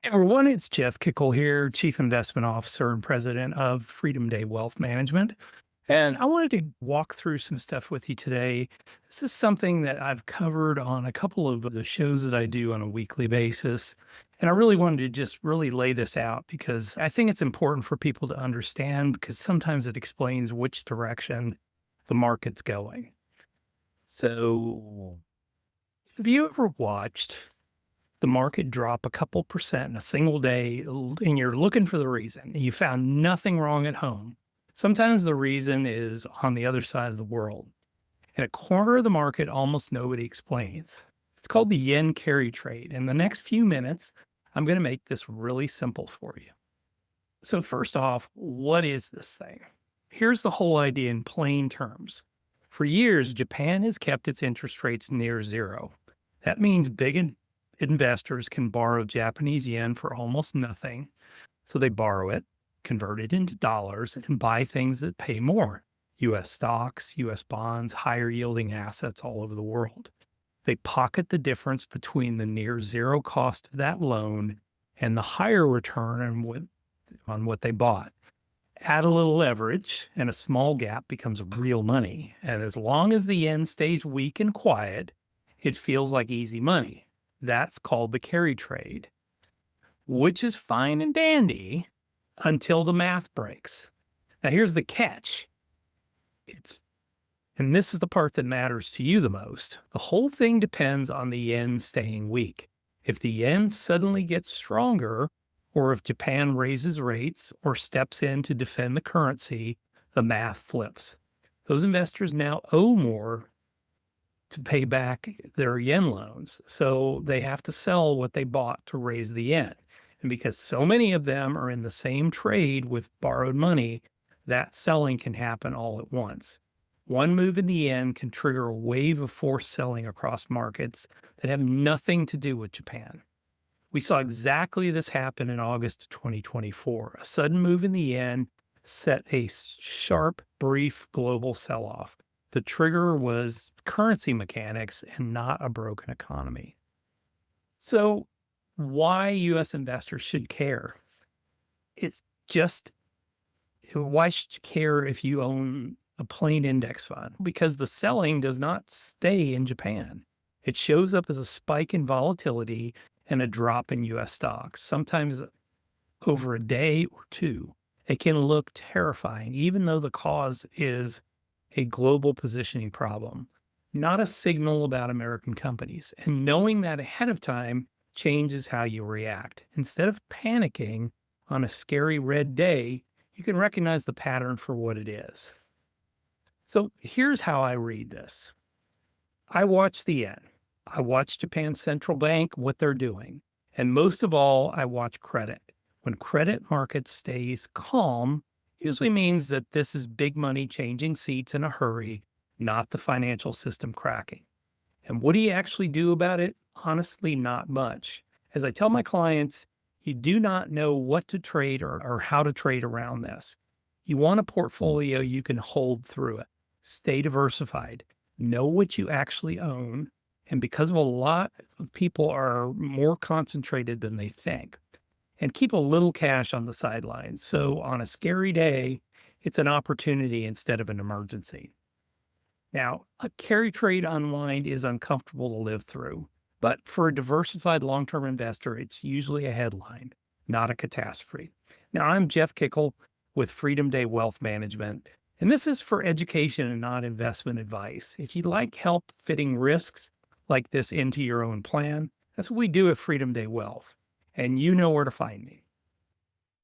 Hey, everyone, it's Jeff Kikel here, Chief Investment Officer and President of Freedom Day Wealth Management. And I wanted to walk through some stuff with you today. This is something that I've covered on a couple of the shows that I do on a weekly basis. And I really wanted to just really lay this out because I think it's important for people to understand because sometimes it explains which direction the market's going. So, have you ever watched the market drop a couple percent in a single day and you're looking for the reason and you found nothing wrong at home? Sometimes the reason is on the other side of the world. In a corner of the market, almost nobody explains. It's called the yen carry trade. In the next few minutes, I'm going to make this really simple for you. So, first off, what is this thing? Here's the whole idea in plain terms. For years, Japan has kept its interest rates near zero. That means investors can borrow Japanese yen for almost nothing. So they borrow it, convert it into dollars, and buy things that pay more: US stocks, US bonds, higher yielding assets all over the world. They pocket the difference between the near zero cost of that loan and the higher return on what they bought. Add a little leverage, and a small gap becomes real money. And as long as the yen stays weak and quiet, it feels like easy money. That's called the carry trade, which is fine and dandy until the math breaks. Now, here's the catch. It's and this is the part that matters to you the most. The whole thing depends on the yen staying weak. If the yen suddenly gets stronger, or if Japan raises rates or steps in to defend the currency, the math flips. Those investors now owe more to pay back their yen loans. So they have to sell what they bought to raise the yen. And because so many of them are in the same trade with borrowed money, that selling can happen all at once. One move in the yen can trigger a wave of forced selling across markets that have nothing to do with Japan. We saw exactly this happen in August of 2024. A sudden move in the yen set a sharp, brief global sell off. The trigger was currency mechanics and not a broken economy. So, why US investors should care? It's just why should you care if you own a plain index fund? Because the selling does not stay in Japan. It shows up as a spike in volatility and a drop in US stocks, sometimes over a day or two. It can look terrifying, even though the cause is a global positioning problem, not a signal about American companies. And knowing that ahead of time changes how you react. Instead of panicking on a scary red day, you can recognize the pattern for what it is. So here's how I read this. I watch the yen. I watch Japan's central bank, what they're doing. And most of all, I watch credit. When credit market stays calm, usually means that this is big money changing seats in a hurry, not the financial system cracking. And what do you actually do about it? Honestly, not much. As I tell my clients, you do not know what to trade or how to trade around this. You want a portfolio you can hold through it. Stay diversified. Know what you actually own. And because of a lot of people are more concentrated than they think, and keep a little cash on the sidelines. So on a scary day, it's an opportunity instead of an emergency. Now, a carry trade unwind is uncomfortable to live through, but for a diversified long term investor, it's usually a headline, not a catastrophe. Now, I'm Jeff Kikel with Freedom Day Wealth Management, and this is for education and not investment advice. If you'd like help fitting risks like this into your own plan, that's what we do at Freedom Day Wealth, and you know where to find me.